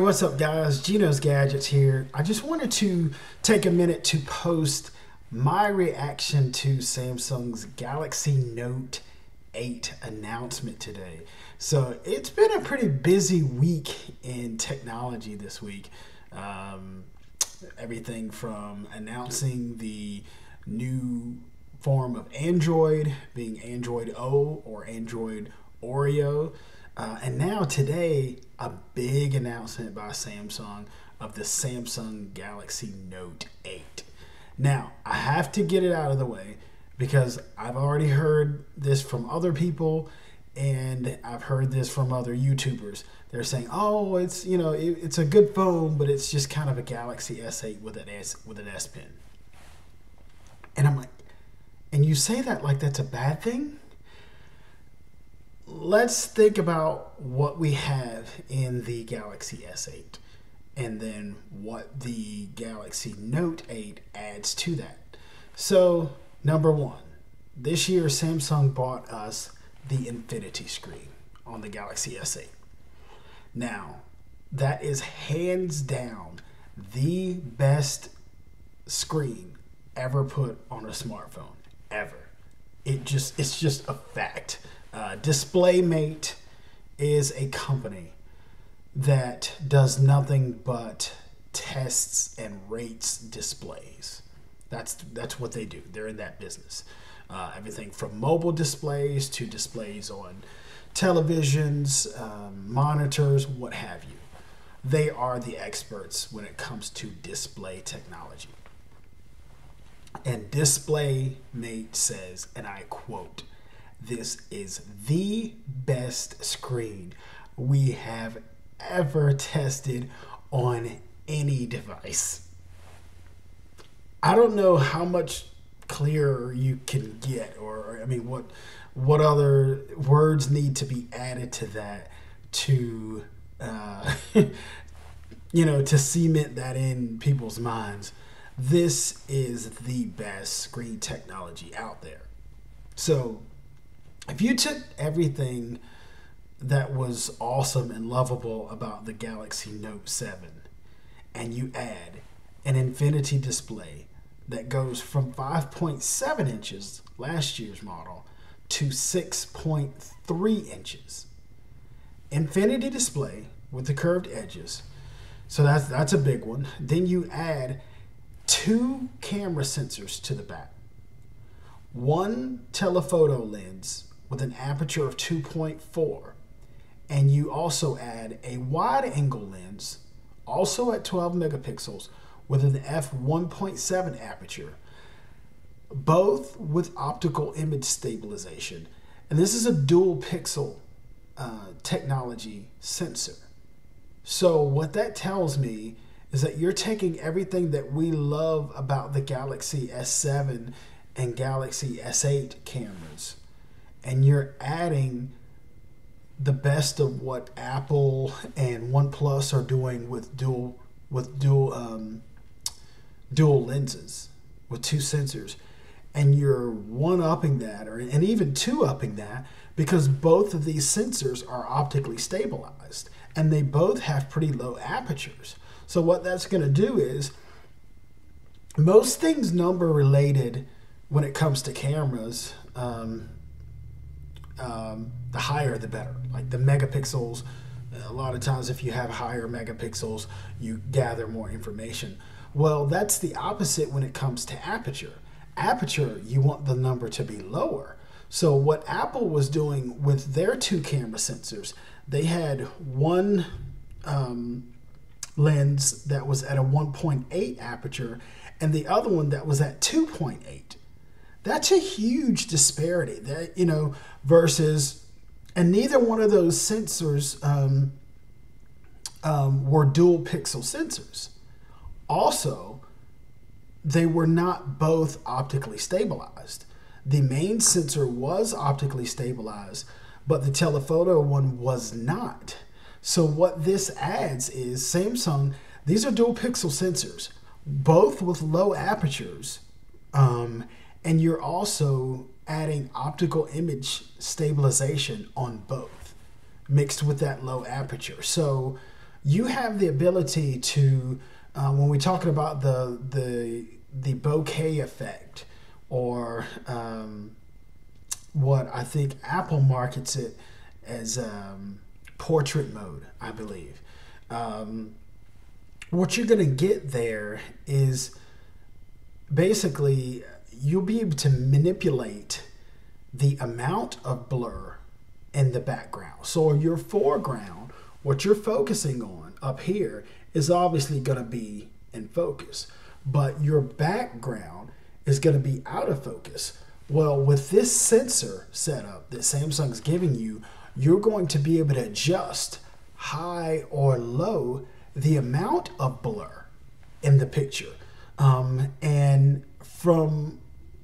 What's up, guys? Gino's Gadgets here. I just wanted to take a minute to post my reaction to Samsung's Galaxy Note 8 announcement today. So it's been a pretty busy week in technology this week. Everything from announcing the new form of Android, being Android O or Android Oreo. And now today, a big announcement by Samsung of the Samsung Galaxy Note 8. Now, I have to get it out of the way because I've already heard this from other people and I've heard this from other YouTubers. They're saying, oh, it's, it's a good phone, but it's just kind of a Galaxy S8 with an S Pen. And I'm like, and you say that like that's a bad thing? Let's think about what we have in the Galaxy S8 and then what the Galaxy Note 8 adds to that. So, number one, this year Samsung bought us the Infinity screen on the Galaxy S8. Now, that is hands down the best screen ever put on a smartphone, ever. It's just a fact. DisplayMate is a company that does nothing but tests and rates displays. That's what they do. They're in that business. Everything from mobile displays to displays on televisions, monitors, what have you. They are the experts when it comes to display technology. And DisplayMate says, and I quote, "This is the best screen we have ever tested on any device." I don't know how much clearer you can get, or I mean, what other words need to be added to that to, to cement that in people's minds. This is the best screen technology out there. So, if you took everything that was awesome and lovable about the Galaxy Note 7 and you add an infinity display that goes from 5.7 inches, last year's model, to 6.3 inches. Infinity display with the curved edges. So that's a big one. Then you add 2 camera sensors to the back. One telephoto lens with an aperture of 2.4, and you also add a wide-angle lens, also at 12 megapixels, with an f1.7 aperture, both with optical image stabilization. And this is a dual pixel technology sensor. So what that tells me is that you're taking everything that we love about the Galaxy S7 and Galaxy S8 cameras, and you're adding the best of what Apple and OnePlus are doing with dual lenses with 2 sensors, and you're one-upping that, and even two-upping that, because both of these sensors are optically stabilized and they both have pretty low apertures. So what that's going to do is, most things number related when it comes to cameras, the higher the better. Like the megapixels, a lot of times if you have higher megapixels, you gather more information. Well, that's the opposite when it comes to aperture. Aperture, you want the number to be lower. So what Apple was doing with their 2 camera sensors, they had one lens that was at a 1.8 aperture and the other one that was at 2.8. That's a huge disparity, that, versus, and neither one of those sensors were dual pixel sensors. Also, they were not both optically stabilized. The main sensor was optically stabilized, but the telephoto one was not. So what this adds is Samsung, these are dual pixel sensors, both with low apertures, and you're also adding optical image stabilization on both, mixed with that low aperture. So you have the ability to, when we're talking about the bokeh effect, or what I think Apple markets it as portrait mode, I believe. What you're going to get there is basically you'll be able to manipulate the amount of blur in the background. So your foreground, what you're focusing on up here, is obviously going to be in focus, but your background is going to be out of focus. Well, with this sensor setup that Samsung's giving you, you're going to be able to adjust high or low the amount of blur in the picture. And from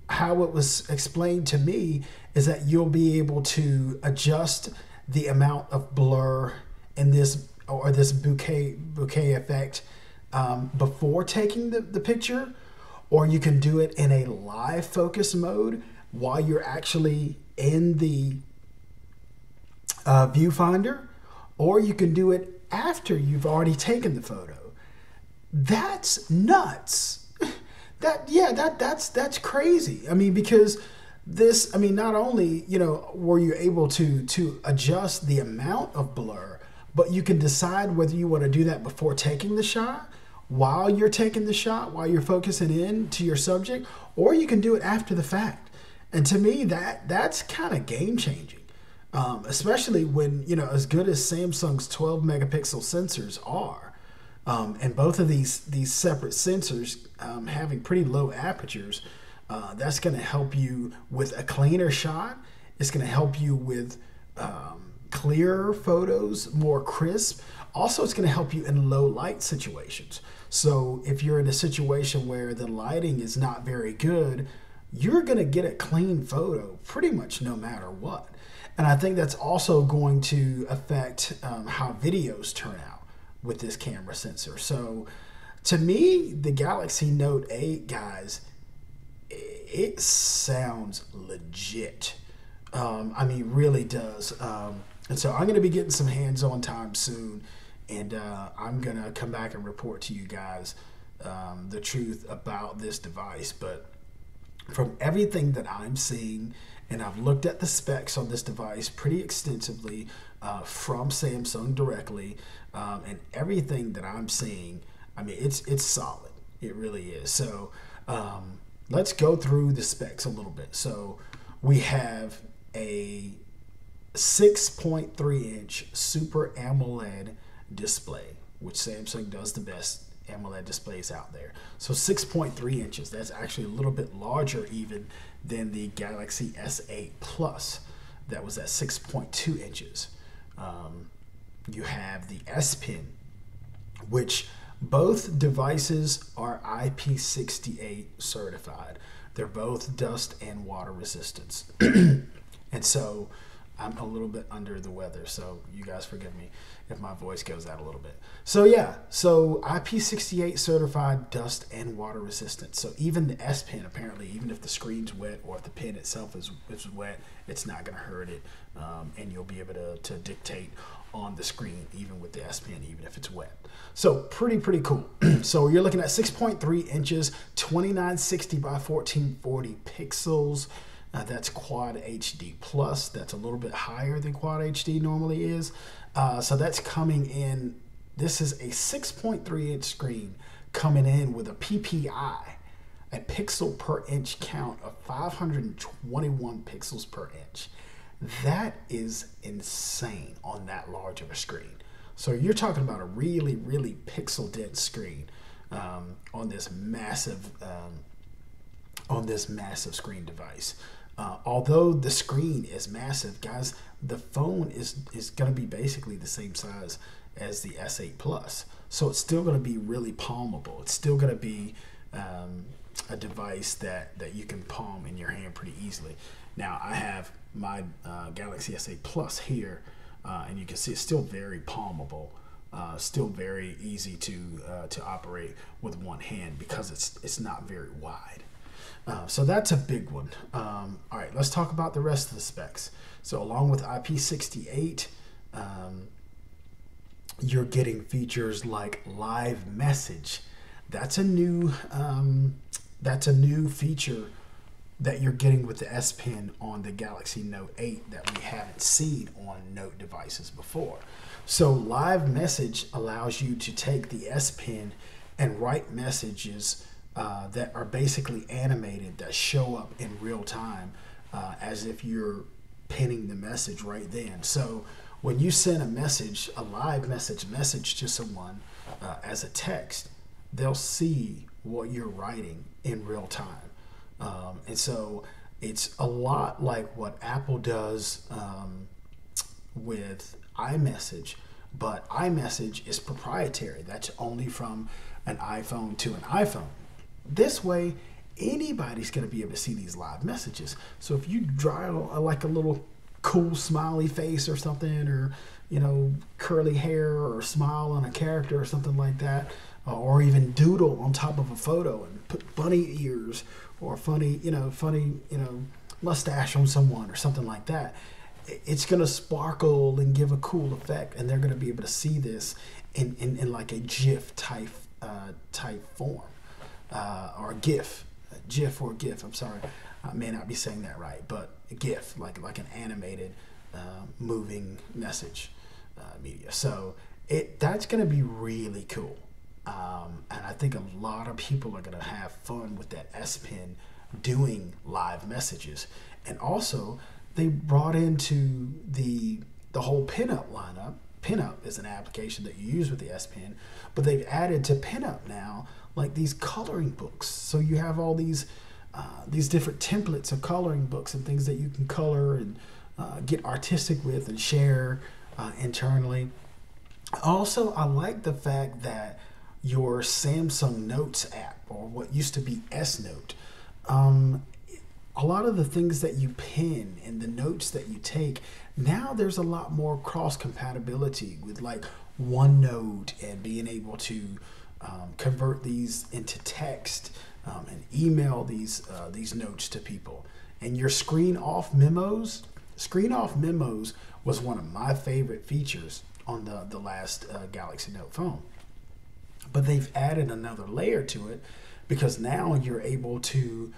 how it was explained to me is that you'll be able to adjust the amount of blur in this, or this bokeh effect, before taking the picture, or you can do it in a live focus mode while you're actually in the viewfinder, or you can do it after you've already taken the photo. That's nuts. That's crazy. I mean, because this, I mean, not only, were you able to adjust the amount of blur, but you can decide whether you want to do that before taking the shot, while you're taking the shot, while you're focusing in to your subject, or you can do it after the fact. And to me, that's kind of game changing. Especially when, as good as Samsung's 12 megapixel sensors are, and both of these separate sensors having pretty low apertures, that's going to help you with a cleaner shot. It's going to help you with clearer photos, more crisp. Also, it's going to help you in low light situations. So if you're in a situation where the lighting is not very good, you're going to get a clean photo pretty much no matter what. And I think that's also going to affect how videos turn out with this camera sensor. So to me, the Galaxy Note 8, guys, it sounds legit. I mean, really does. And so I'm going to be getting some hands-on time soon, and I'm going to come back and report to you guys the truth about this device. But from everything that I'm seeing, and I've looked at the specs on this device pretty extensively from Samsung directly, and everything that I'm seeing, I mean, it's solid. It really is. So let's go through the specs a little bit. So we have a 6.3 inch Super AMOLED display, which Samsung does the best AMOLED displays out there. So 6.3 inches, that's actually a little bit larger even than the Galaxy S8 Plus that was at 6.2 inches. You have the S Pen, which both devices are IP68 certified. They're both dust and water resistance. And so I'm a little bit under the weather, so you guys forgive me if my voice goes out a little bit. So yeah, so IP68 certified, dust and water resistant. So even the S Pen, apparently, even if the screen's wet or if the pen itself is wet, it's not going to hurt it, and you'll be able to dictate on the screen even with the S Pen, even if it's wet. So pretty cool. So you're looking at 6.3 inches, 2960 by 1440 pixels. That's Quad HD Plus. That's a little bit higher than Quad HD normally is. So that's coming in. This is a 6.3 inch screen coming in with a PPI, a pixel per inch count of 521 pixels per inch. That is insane on that large of a screen. So you're talking about a really pixel dense screen on this massive screen device. Although the screen is massive, guys, the phone is going to be basically the same size as the S8 Plus. So it's still going to be really palmable. It's still going to be a device that you can palm in your hand pretty easily. Now, I have my Galaxy S8 Plus here, and you can see it's still very palmable. Still very easy to operate with one hand because it's not very wide. So that's a big one. All right, let's talk about the rest of the specs. So along with IP68, you're getting features like live message. That's a new feature that you're getting with the S Pen on the Galaxy Note 8 that we haven't seen on Note devices before. So live message allows you to take the S Pen and write messages that are basically animated, that show up in real time as if you're penning the message right then. So when you send a message, a live message to someone as a text, they'll see what you're writing in real time. And so it's a lot like what Apple does with iMessage, but iMessage is proprietary. That's only from an iPhone to an iPhone. This way, anybody's going to be able to see these live messages. So if you draw like a little cool smiley face or something, or curly hair, or smile on a character or something like that, or even doodle on top of a photo and put bunny ears or funny mustache on someone or something like that, it's going to sparkle and give a cool effect, and they're going to be able to see this in like a GIF type form, or a GIF, or GIF. I'm sorry, I may not be saying that right, but a GIF, like an animated moving message media. So that's going to be really cool. And I think a lot of people are going to have fun with that S Pen doing live messages. And also, they brought into the whole Pinup lineup. Pinup is an application that you use with the S Pen, but they've added to Pinup now like these coloring books. So you have all these different templates of coloring books and things that you can color and get artistic with and share internally. Also, I like the fact that your Samsung Notes app, or what used to be S Note, a lot of the things that you pin and the notes that you take, now there's a lot more cross compatibility with like OneNote, and being able to convert these into text and email these notes to people. And your screen off memos was one of my favorite features on the last Galaxy Note phone. But they've added another layer to it, because now you're able to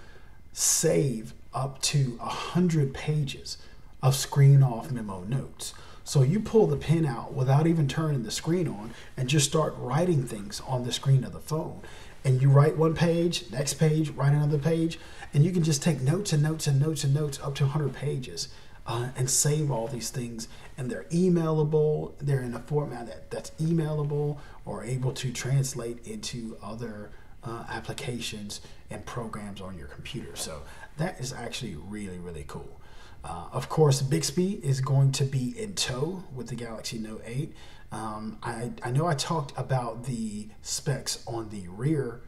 save up to 100 pages of screen off memo notes. So you pull the pen out without even turning the screen on and just start writing things on the screen of the phone. And you write one page, next page, write another page, and you can just take notes and notes and notes and notes up to 100 pages and save all these things. And they're emailable. They're in a format that's emailable or able to translate into other applications and programs on your computer. So that is actually really, really cool. Of course, Bixby is going to be in tow with the Galaxy Note 8. I know I talked about the specs on the rear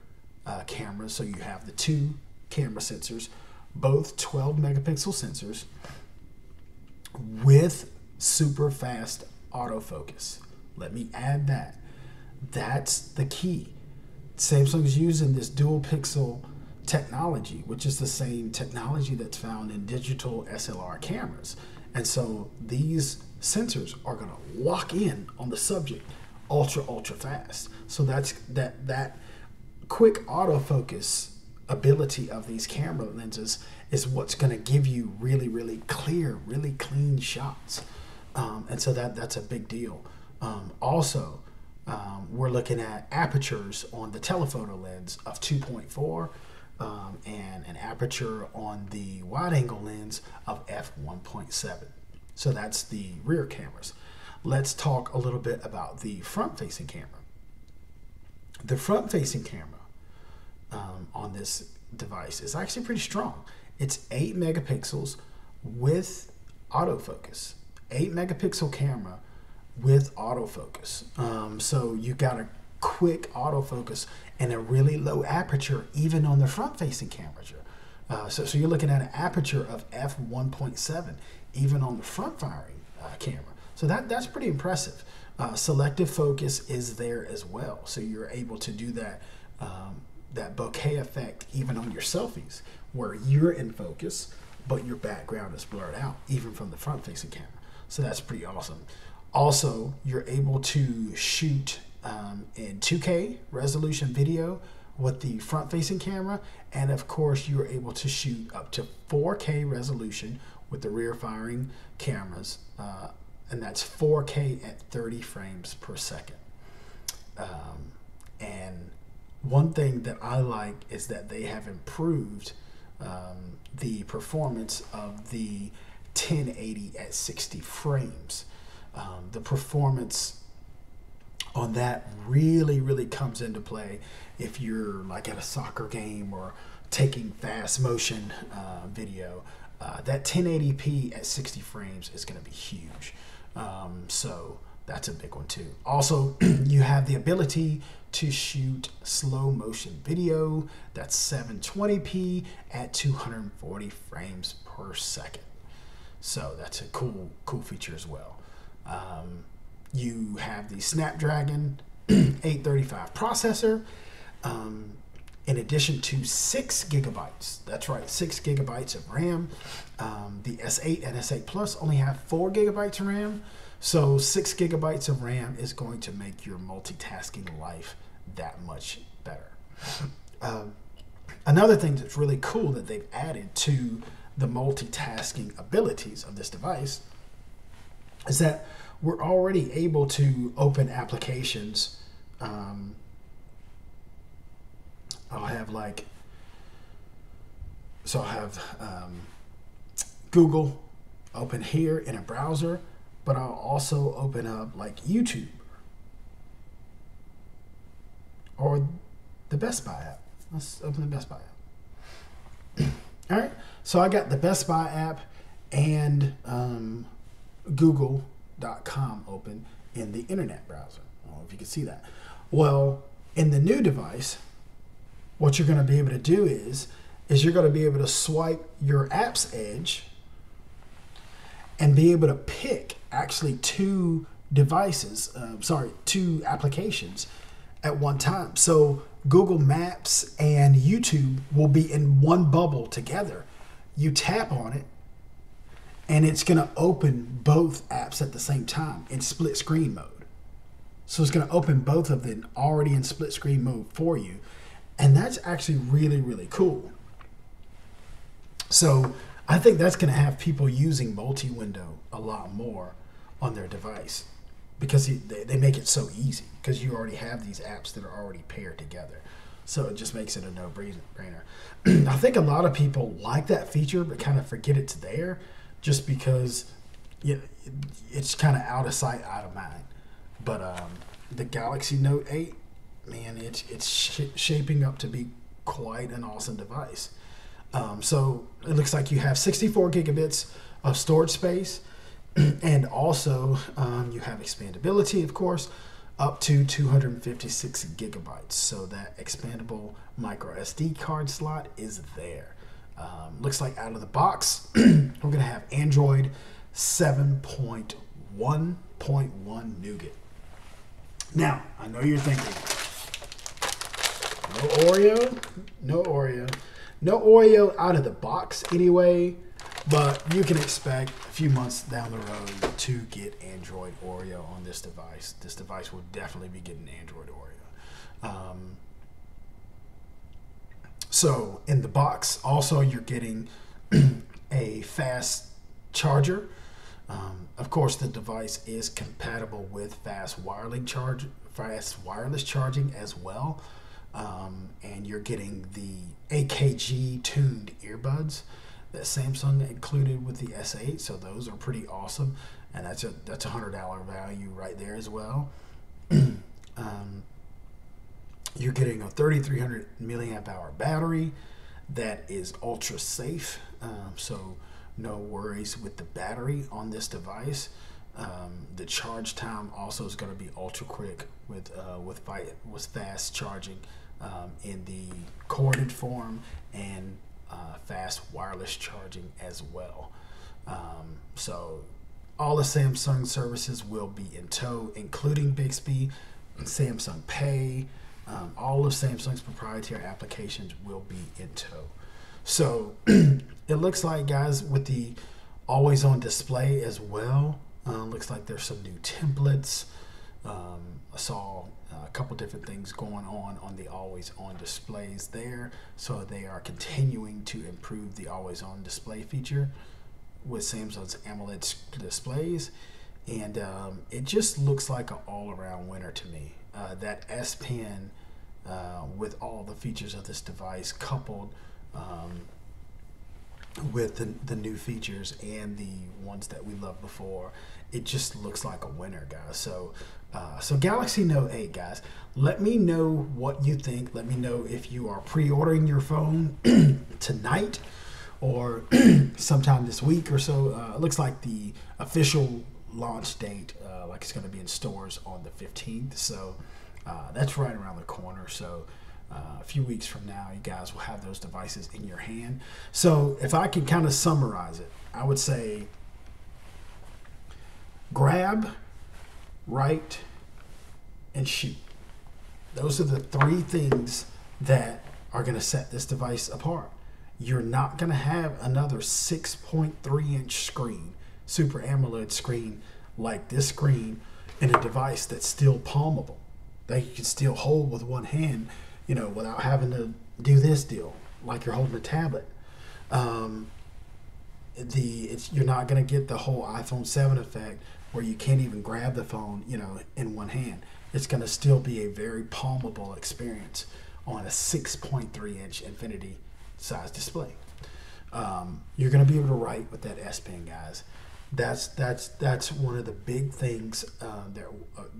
camera. So you have the two camera sensors, both 12 megapixel sensors with super fast autofocus. Let me add that. That's the key. Samsung's using this dual pixel technology, which is the same technology that's found in digital SLR cameras. And so these sensors are going to lock in on the subject ultra fast. So that's that quick autofocus ability of these camera lenses is what's going to give you really, really clear, really clean shots. And so that's a big deal. Also, we're looking at apertures on the telephoto lens of 2.4 and an aperture on the wide angle lens of f1.7. So that's the rear cameras. Let's talk a little bit about the front facing camera. The front facing camera on this device is actually pretty strong. It's 8 megapixels with autofocus. 8 megapixel camera with autofocus. So you got a quick autofocus and a really low aperture even on the front facing camera. So you're looking at an aperture of f1.7 even on the front firing camera. So that's pretty impressive. Selective focus is there as well. So you're able to do that bokeh effect even on your selfies, where you're in focus but your background is blurred out even from the front facing camera. So that's pretty awesome. Also, you're able to shoot in 2K resolution video with the front-facing camera, and of course, you're able to shoot up to 4K resolution with the rear-firing cameras, and that's 4K at 30 frames per second. And one thing that I like is that they have improved the performance of the 1080 at 60 frames. The performance on that really comes into play if you're like at a soccer game or taking fast motion video. That 1080p at 60 frames is going to be huge. So that's a big one too. Also, you have the ability to shoot slow motion video. That's 720p at 240 frames per second. So that's a cool feature as well. You have the Snapdragon 835 processor, in addition to 6 gigabytes. That's right, 6 gigabytes of RAM. The S8 and S8 Plus only have 4 gigabytes of RAM. So 6 gigabytes of RAM is going to make your multitasking life that much better. Another thing that's really cool that they've added to the multitasking abilities of this device is that we're already able to open applications. I'll have Google open here in a browser, but I'll also open up like YouTube or the Best Buy app. Let's open the Best Buy app. All right, so I got the Best Buy app and Google.com open in the internet browser. I don't know if you can see that. Well, in the new device, what you're going to be able to do is you're going to be able to swipe your app's edge and be able to pick actually two applications at one time. So Google Maps and YouTube will be in one bubble together. You tap on it and it's going to open both apps at the same time in split screen mode. So it's going to open both of them already in split screen mode for you. And that's actually really cool. So I think that's going to have people using multi-window a lot more on their device because they make it so easy because you already have these apps that are already paired together. So it just makes it a no-brainer. I think a lot of people like that feature but kind of forget it's there just because it's kind of out of sight, out of mind. But the Galaxy Note 8, man, it's shaping up to be quite an awesome device. So it looks like you have 64 gigabits of storage space, and also you have expandability, of course, up to 256 gigabytes. So that expandable micro SD card slot is there. Looks like out of the box, we're going to have Android 7.1.1 Nougat. Now, I know you're thinking, no Oreo out of the box anyway, but you can expect a few months down the road to get Android Oreo on this device. This device will definitely be getting Android Oreo. So in the box, also you're getting a fast charger. Of course, the device is compatible with fast wireless charging as well. And you're getting the AKG tuned earbuds that Samsung included with the S8, so those are pretty awesome, and that's a $100 value right there as well. You're getting a 3,300 milliamp hour battery that is ultra safe, so no worries with the battery on this device. The charge time also is going to be ultra quick with fast charging in the corded form and fast wireless charging as well. So all the Samsung services will be in tow, including Bixby, Samsung Pay. All of Samsung's proprietary applications will be in tow. So it looks like, guys, with the always on display as well Looks like there's some new templates. I saw a couple different things going on the always on displays there. So they are continuing to improve the always on display feature with Samsung's AMOLED displays. And it just looks like an all-around winner to me. That S Pen with all the features of this device coupled with the new features and the ones that we loved before, it just looks like a winner, guys. So Galaxy Note 8, guys, let me know what you think. Let me know if you are pre-ordering your phone tonight or sometime this week or so. It looks like the official launch date, like it's going to be in stores on the 15th. So that's right around the corner. So a few weeks from now, you guys will have those devices in your hand. So if I can kind of summarize it, I would say grab, write, and shoot. Those are the three things that are going to set this device apart. You're not going to have another 6.3 inch screen, Super AMOLED screen like this screen in a device that's still palmable, that you can still hold with one hand, you know, without having to do this deal like you're holding a tablet. You're not going to get the whole iPhone 7 effect where you can't even grab the phone, you know, in one hand. It's going to still be a very palmable experience on a 6.3 inch infinity size display. You're going to be able to write with that S Pen, guys. That's one of the big things,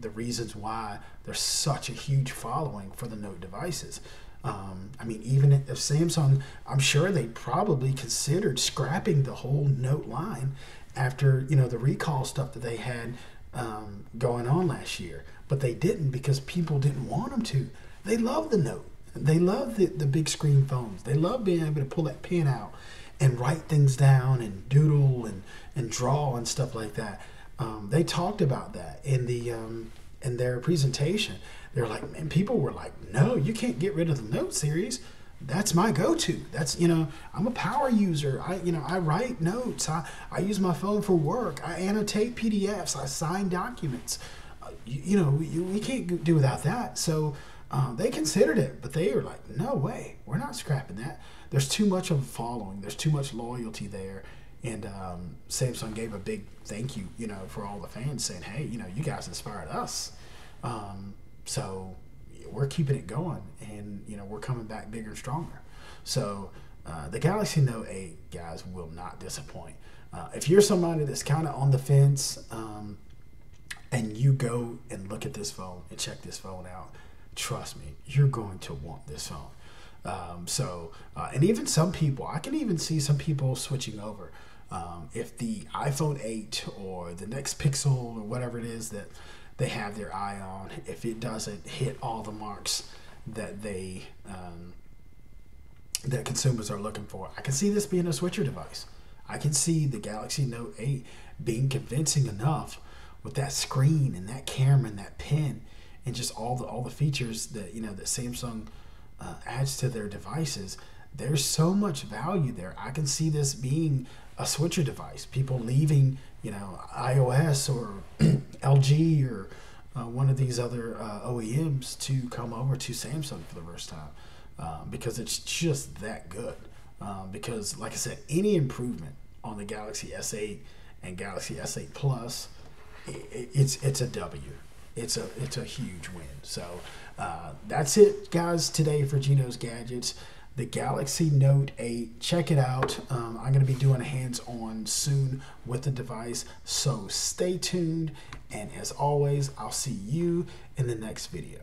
the reasons why there's such a huge following for the Note devices. I mean, even if Samsung, I'm sure they probably considered scrapping the whole Note line after, you know, the recall stuff that they had going on last year, but they didn't because people didn't want them to. They love the Note. They love the big screen phones. They love being able to pull that pen out and write things down and doodle and draw and stuff like that. They talked about that in their presentation. They're like, and people were like, no, you can't get rid of the Note series. That's my go-to. That's, you know, I'm a power user. I write notes. I use my phone for work. I annotate PDFs. I sign documents. We can't do without that. So they considered it, but they were like, no way, we're not scrapping that. There's too much of a following. There's too much loyalty there. And Samsung gave a big thank you, you know, for all the fans saying, hey, you know, you guys inspired us. So we're keeping it going, and, you know, we're coming back bigger and stronger. So the Galaxy Note 8, guys, will not disappoint. If you're somebody that's kind of on the fence and you go and look at this phone and check this phone out, trust me, you're going to want this phone. And even some people, I can even see some people switching over. If the iPhone 8 or the next Pixel or whatever it is that they have their eye on, if it doesn't hit all the marks that that consumers are looking for, I can see this being a switcher device. I can see the Galaxy Note 8 being convincing enough with that screen and that camera and that pen and just all the features that, you know, that Samsung adds to their devices. There's so much value there. I can see this being a switcher device. People leaving, you know, iOS or LG or one of these other OEMs to come over to Samsung for the first time because it's just that good. Because, like I said, any improvement on the Galaxy S8 and Galaxy S8 Plus, it's a W. It's a huge win. So that's it, guys, today for Gino's Gadgets. The Galaxy Note 8, check it out. I'm going to be doing a hands-on soon with the device, so stay tuned. And as always, I'll see you in the next video.